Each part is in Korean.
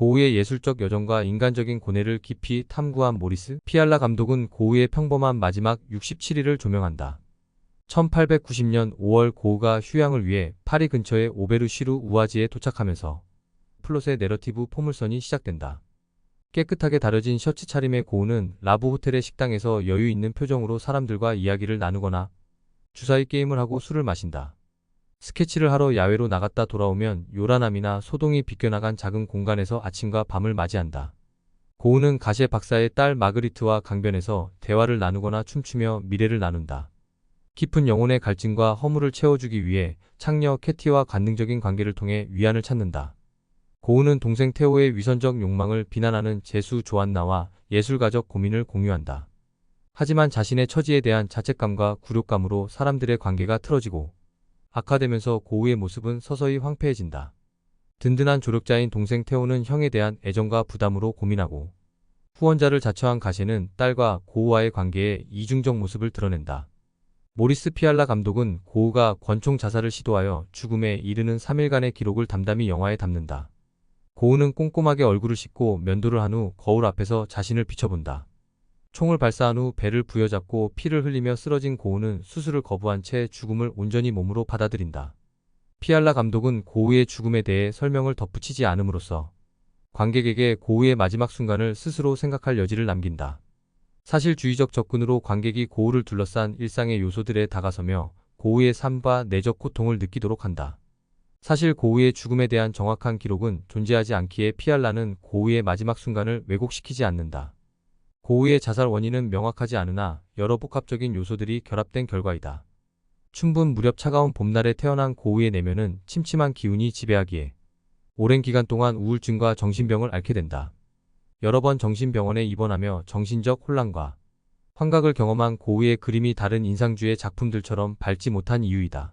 고우의 예술적 여정과 인간적인 고뇌를 깊이 탐구한 모리스 피알라 감독은 고우의 평범한 마지막 67일을 조명한다. 1890년 5월 고우가 휴양을 위해 파리 근처의 오베르시루 우아지에 도착하면서 플롯의 내러티브 포물선이 시작된다. 깨끗하게 다려진 셔츠 차림의 고우는 라브 호텔의 식당에서 여유 있는 표정으로 사람들과 이야기를 나누거나 주사위 게임을 하고 술을 마신다. 스케치를 하러 야외로 나갔다 돌아오면 요란함이나 소동이 비껴나간 작은 공간에서 아침과 밤을 맞이한다. 고우는 가셰 박사의 딸 마그리트와 강변에서 대화를 나누거나 춤추며 미래를 나눈다. 깊은 영혼의 갈증과 허물을 채워주기 위해 창녀 캐티와 관능적인 관계를 통해 위안을 찾는다. 고우는 동생 테오의 위선적 욕망을 비난하는 제수 조안나와 예술가적 고민을 공유한다. 하지만 자신의 처지에 대한 자책감과 굴욕감으로 사람들의 관계가 틀어지고 악화되면서 고우의 모습은 서서히 황폐해진다. 든든한 조력자인 동생 테오는 형에 대한 애정과 부담으로 고민하고 후원자를 자처한 가셰는 딸과 고우와의 관계에 이중적 모습을 드러낸다. 모리스 피알라 감독은 고우가 권총 자살을 시도하여 죽음에 이르는 3일간의 기록을 담담히 영화에 담는다. 고우는 꼼꼼하게 얼굴을 씻고 면도를 한 후 거울 앞에서 자신을 비춰본다. 총을 발사한 후 배를 부여잡고 피를 흘리며 쓰러진 고우는 수술을 거부한 채 죽음을 온전히 몸으로 받아들인다. 피알라 감독은 고우의 죽음에 대해 설명을 덧붙이지 않음으로써 관객에게 고우의 마지막 순간을 스스로 생각할 여지를 남긴다. 사실주의적 접근으로 관객이 고우를 둘러싼 일상의 요소들에 다가서며 고우의 삶과 내적 고통을 느끼도록 한다. 사실 고우의 죽음에 대한 정확한 기록은 존재하지 않기에 피알라는 고우의 마지막 순간을 왜곡시키지 않는다. 고우의 자살 원인은 명확하지 않으나 여러 복합적인 요소들이 결합된 결과이다. 춘분 무렵 차가운 봄날에 태어난 고우의 내면은 침침한 기운이 지배하기에 오랜 기간 동안 우울증과 정신병을 앓게 된다. 여러 번 정신병원에 입원하며 정신적 혼란과 환각을 경험한 고우의 그림이 다른 인상주의 작품들처럼 밝지 못한 이유이다.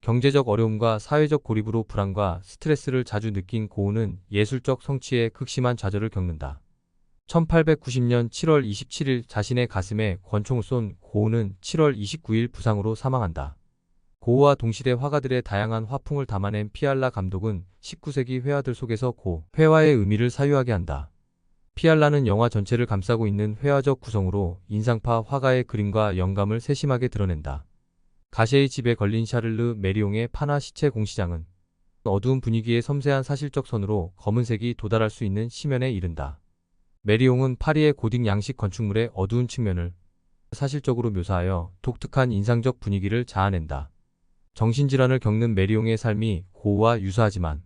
경제적 어려움과 사회적 고립으로 불안과 스트레스를 자주 느낀 고우는 예술적 성취에 극심한 좌절을 겪는다. 1890년 7월 27일 자신의 가슴에 권총을 쏜 고우는 7월 29일 부상으로 사망한다. 고우와 동시대 화가들의 다양한 화풍을 담아낸 피알라 감독은 19세기 회화들 속에서 회화의 의미를 사유하게 한다. 피알라는 영화 전체를 감싸고 있는 회화적 구성으로 인상파 화가의 그림과 영감을 세심하게 드러낸다. 가셰의 집에 걸린 샤를르 메리옹의 파나 시체 공시장은 어두운 분위기의 섬세한 사실적 선으로 검은색이 도달할 수 있는 심연에 이른다. 메리옹은 파리의 고딕 양식 건축물의 어두운 측면을 사실적으로 묘사하여 독특한 인상적 분위기를 자아낸다. 정신질환을 겪는 메리옹의 삶이 고우와 유사하지만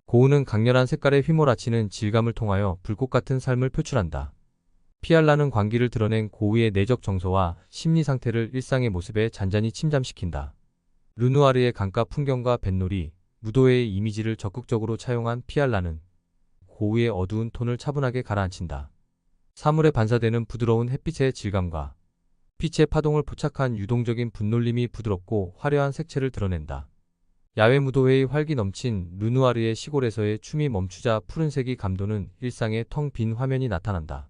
고우는 강렬한 색깔에 휘몰아치는 질감을 통하여 불꽃 같은 삶을 표출한다. 피알라는 광기를 드러낸 고우의 내적 정서와 심리 상태를 일상의 모습에 잔잔히 침잠시킨다. 르누아르의 강가 풍경과 뱃놀이, 무도회의 이미지를 적극적으로 차용한 피알라는 고우의 어두운 톤을 차분하게 가라앉힌다. 사물에 반사되는 부드러운 햇빛의 질감과 빛의 파동을 포착한 유동적인 분놀림이 부드럽고 화려한 색채를 드러낸다. 야외 무도회의 활기 넘친 르누아르의 시골에서의 춤이 멈추자 푸른색이 감도는 일상의 텅 빈 화면이 나타난다.